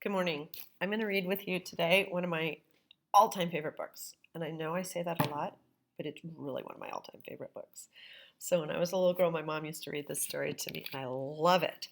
Good morning. I'm going to read with you today one of my all-time favorite books. And I know I say that a lot, but it's really one of my all-time favorite books. So when I was a little girl, my mom used to read this story to me, and I love it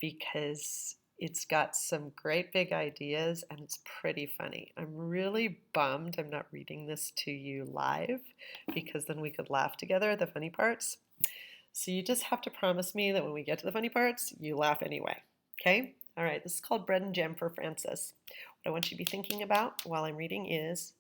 because it's got some great big ideas and it's pretty funny. I'm really bummed I'm not reading this to you live because then we could laugh together at the funny parts. So you just have to promise me that when we get to the funny parts, you laugh anyway. Okay? All right, this is called Bread and Jam for Frances. What I want you to be thinking about while I'm reading is,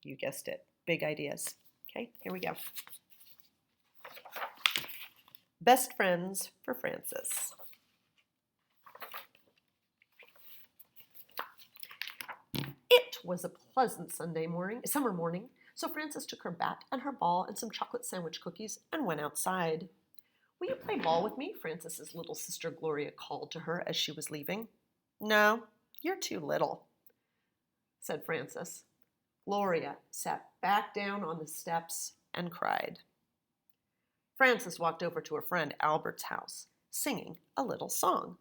you guessed it, big ideas. Okay, here we go. Best friends for Frances. It was a pleasant summer morning, so Frances took her bat and her ball and some chocolate sandwich cookies and went outside. Will you play ball with me? Frances's little sister Gloria called to her as she was leaving. No, you're too little, said Frances. Gloria sat back down on the steps and cried. Frances walked over to her friend Albert's house, singing a little song.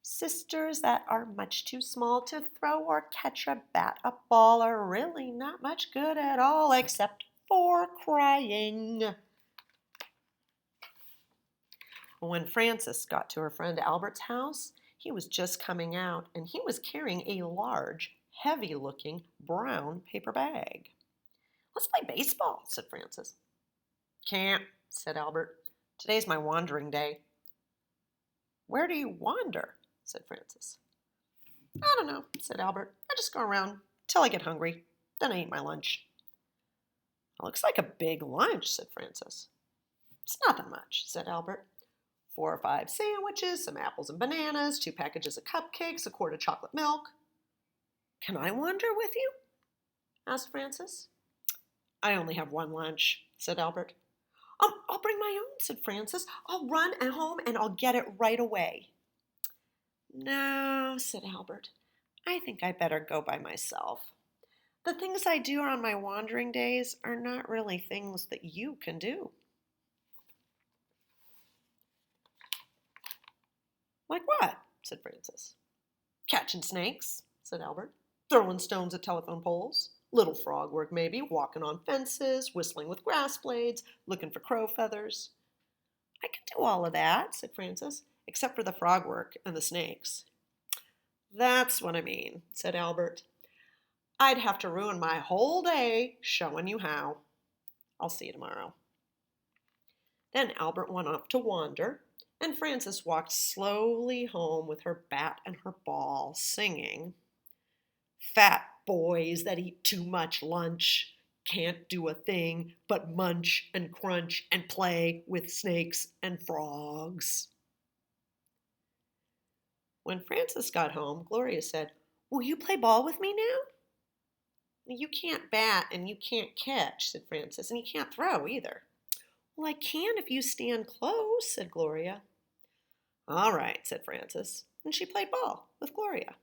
Sisters that are much too small to throw or catch a bat, a ball are really not much good at all except for crying. When Frances got to her friend Albert's house, he was just coming out, and he was carrying a large, heavy-looking brown paper bag. Let's play baseball, said Frances. Can't, said Albert. Today's my wandering day. Where do you wander? Said Frances. I don't know, said Albert. I just go around till I get hungry. Then I eat my lunch. It looks like a big lunch, said Frances. It's nothing much, said Albert. 4 or 5 sandwiches, some apples and bananas, 2 packages of cupcakes, a quart of chocolate milk. Can I wander with you? Asked Frances. I only have one lunch, said Albert. I'll bring my own, said Frances. I'll run at home and I'll get it right away. No, said Albert. I think I better go by myself. The things I do on my wandering days are not really things that you can do. Like what? Said Frances. Catching snakes, said Albert. Throwing stones at telephone poles. Little frog work, maybe. Walking on fences. Whistling with grass blades. Looking for crow feathers. I can do all of that, said Frances, except for the frog work and the snakes. That's what I mean, said Albert. I'd have to ruin my whole day showing you how. I'll see you tomorrow. Then Albert went off to wander, and Frances walked slowly home with her bat and her ball, singing, Fat boys that eat too much lunch can't do a thing but munch and crunch and play with snakes and frogs. When Frances got home, Gloria said, Will you play ball with me now? You can't bat and you can't catch, said Frances, and you can't throw either. Well, I can if you stand close, said Gloria. All right, said Frances, and she played ball with Gloria.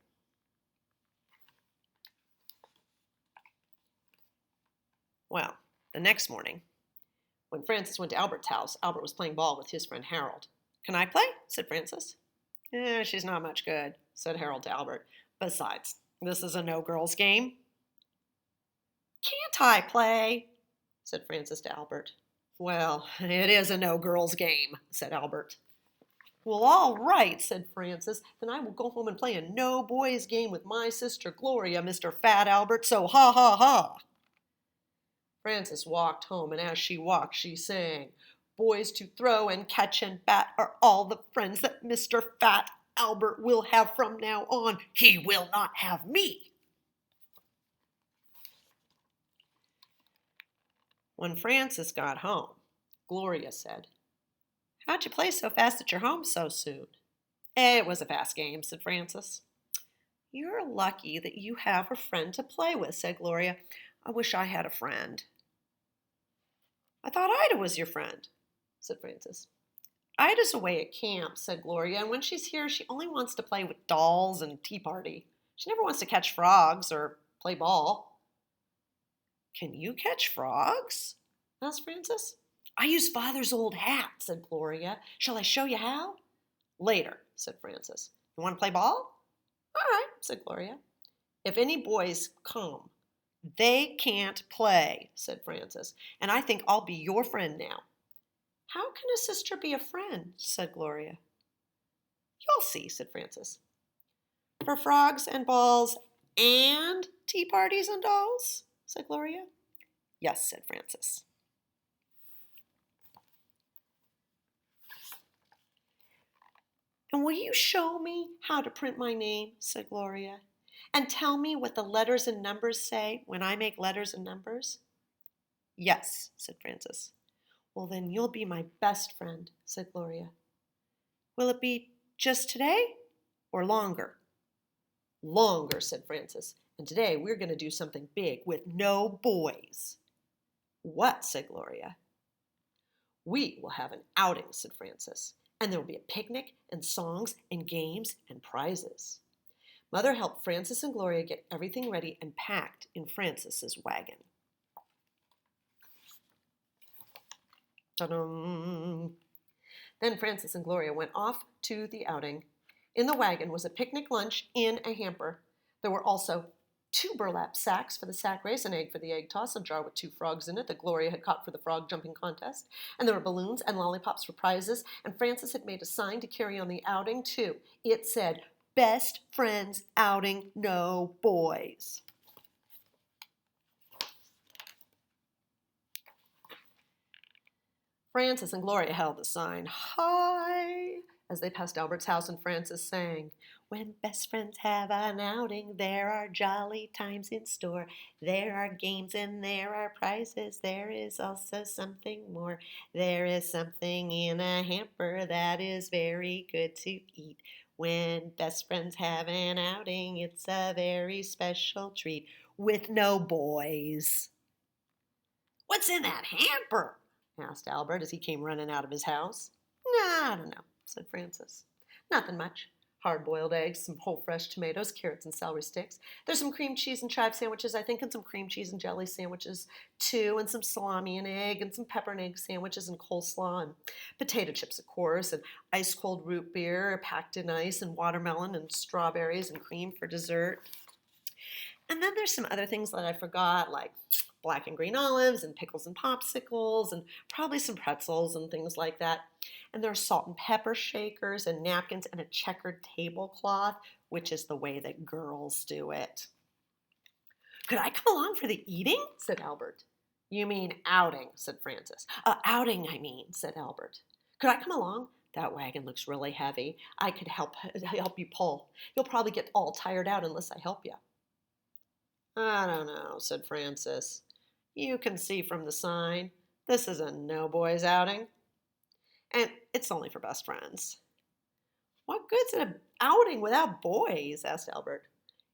Well, the next morning, when Frances went to Albert's house, Albert was playing ball with his friend Harold. Can I play? Said Frances. She's not much good, said Harold to Albert. Besides, this is a no-girls game. Can't I play? Said Frances to Albert. Well, it is a no-girls game, said Albert. Well, all right, said Frances. Then I will go home and play a no-boys game with my sister Gloria, Mr. Fat Albert, so ha ha ha. Frances walked home, and as she walked, she sang, Boys to throw and catch and bat are all the friends that Mr. Fat Albert will have from now on. He will not have me. When Frances got home, Gloria said, How'd you play so fast at your home so soon? It was a fast game, said Frances. You're lucky that you have a friend to play with, said Gloria. I wish I had a friend. I thought Ida was your friend, said Frances. Ida's away at camp, said Gloria, and when she's here, she only wants to play with dolls and tea party. She never wants to catch frogs or play ball. Can you catch frogs? Asked Frances. I use Father's old hat, said Gloria. Shall I show you how? Later, said Frances. You want to play ball? All right, said Gloria. If any boys come, they can't play, said Frances, and I think I'll be your friend now. How can a sister be a friend? Said Gloria. You'll see, said Frances. For frogs and balls and tea parties and dolls? Said Gloria. Yes, said Frances. And will you show me how to print my name? Said Gloria. And tell me what the letters and numbers say when I make letters and numbers? Yes, said Frances. Well, then you'll be my best friend, said Gloria. Will it be just today or longer? Longer, said Frances. And today we're going to do something big with no boys. What? Said Gloria. We will have an outing, said Frances. And there will be a picnic and songs and games and prizes. Mother helped Frances and Gloria get everything ready and packed in Frances's wagon. Ta-dum! Then Frances and Gloria went off to the outing. In the wagon was a picnic lunch in a hamper. There were also 2 burlap sacks for the sack race, an egg for the egg toss, a jar with 2 frogs in it that Gloria had caught for the frog jumping contest, and there were balloons and lollipops for prizes, and Frances had made a sign to carry on the outing, too. It said, "Best friends outing, no boys." Frances and Gloria held the sign high as they passed Albert's house, and Frances sang, "When best friends have an outing, there are jolly times in store. There are games and there are prizes. There is also something more. There is something in a hamper that is very good to eat. When best friends have an outing, it's a very special treat with no boys." "What's in that hamper?" asked Albert as he came running out of his house. "I don't know," said Frances. "Nothing much. Hard-boiled eggs, some whole fresh tomatoes, carrots, and celery sticks. There's some cream cheese and chive sandwiches, I think, and some cream cheese and jelly sandwiches, too, and some salami and egg, and some pepper and egg sandwiches, and coleslaw, and potato chips, of course, and ice-cold root beer packed in ice, and watermelon, and strawberries, and cream for dessert. And then there's some other things that I forgot, like black and green olives and pickles and popsicles and probably some pretzels and things like that. And there are salt and pepper shakers and napkins and a checkered tablecloth, which is the way that girls do it." "Could I come along for the eating?" said Albert. "You mean outing," said Frances. "Outing, I mean," said Albert. "Could I come along? That wagon looks really heavy. I could help you pull. You'll probably get all tired out unless I help you." "I don't know," said Frances. "You can see from the sign, this is a no boys outing. And it's only for best friends." "What good's an outing without boys?" asked Albert.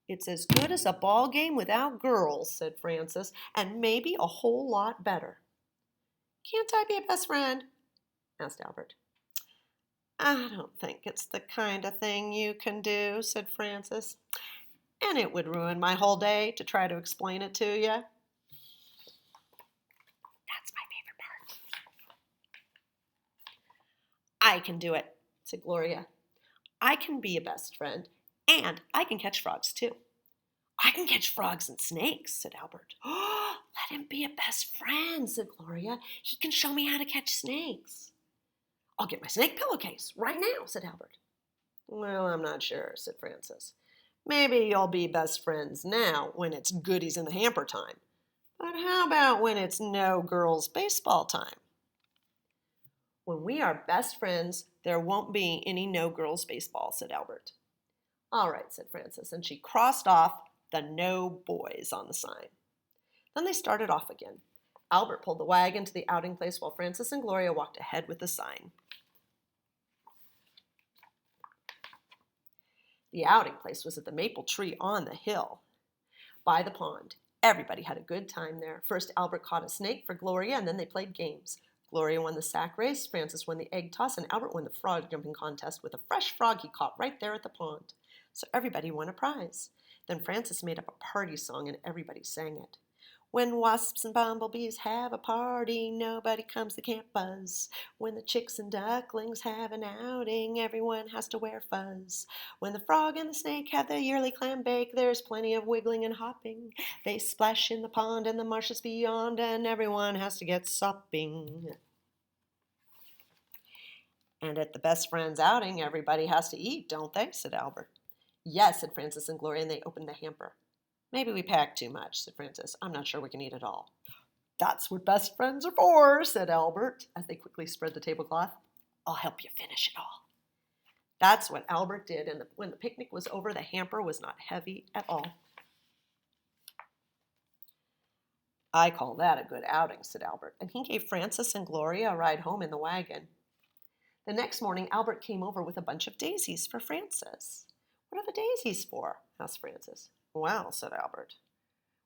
"It's as good as a ball game without girls," said Frances, "and maybe a whole lot better." "Can't I be a best friend?" asked Albert. "I don't think it's the kind of thing you can do," said Frances. "And it would ruin my whole day to try to explain it to you." "That's my favorite part." "I can do it," said Gloria. "I can be a best friend, and I can catch frogs, too." "I can catch frogs and snakes," said Albert. "Oh, let him be a best friend," said Gloria. "He can show me how to catch snakes." "I'll get my snake pillowcase right now," said Albert. "Well, I'm not sure," said Frances. "Maybe you'll be best friends now when it's goodies in the hamper time. But how about when it's no girls' baseball time?" "When we are best friends, there won't be any no girls' baseball," said Albert. "All right," said Frances, and she crossed off the no boys on the sign. Then they started off again. Albert pulled the wagon to the outing place while Frances and Gloria walked ahead with the sign. The outing place was at the maple tree on the hill by the pond. Everybody had a good time there. First, Albert caught a snake for Gloria, and then they played games. Gloria won the sack race, Frances won the egg toss, and Albert won the frog jumping contest with a fresh frog he caught right there at the pond. So everybody won a prize. Then Frances made up a party song, and everybody sang it. When wasps and bumblebees have a party, nobody comes to Camp Buzz. When the chicks and ducklings have an outing, everyone has to wear fuzz. When the frog and the snake have their yearly clam bake, there's plenty of wiggling and hopping. They splash in the pond and the marshes beyond, and everyone has to get sopping. And at the best friends outing, everybody has to eat, don't they? Said Albert. Yes, said Frances and Gloria, and they opened the hamper. Maybe we packed too much, said Frances. I'm not sure we can eat it all. That's what best friends are for, said Albert, as they quickly spread the tablecloth. I'll help you finish it all. That's what Albert did, and when the picnic was over, the hamper was not heavy at all. I call that a good outing, said Albert, and he gave Frances and Gloria a ride home in the wagon. The next morning, Albert came over with a bunch of daisies for Frances. What are the daisies for? Asked Frances. Well, said Albert,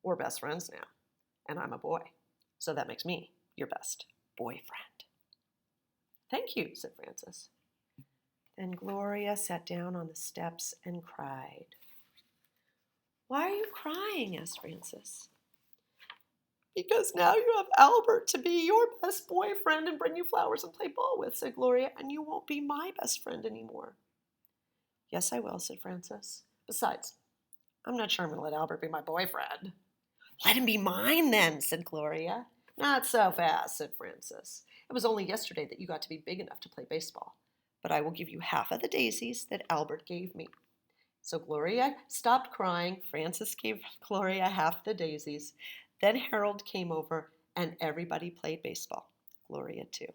we're best friends now, and I'm a boy, so that makes me your best boyfriend. Thank you, said Frances. Then Gloria sat down on the steps and cried. Why are you crying? Asked Frances. Because now you have Albert to be your best boyfriend and bring you flowers and play ball with, said Gloria, and you won't be my best friend anymore. Yes, I will, said Frances. Besides, I'm not sure I'm going to let Albert be my boyfriend. Let him be mine then, said Gloria. Not so fast, said Frances. It was only yesterday that you got to be big enough to play baseball, but I will give you half of the daisies that Albert gave me. So Gloria stopped crying. Frances gave Gloria half the daisies. Then Harold came over, and everybody played baseball. Gloria, too.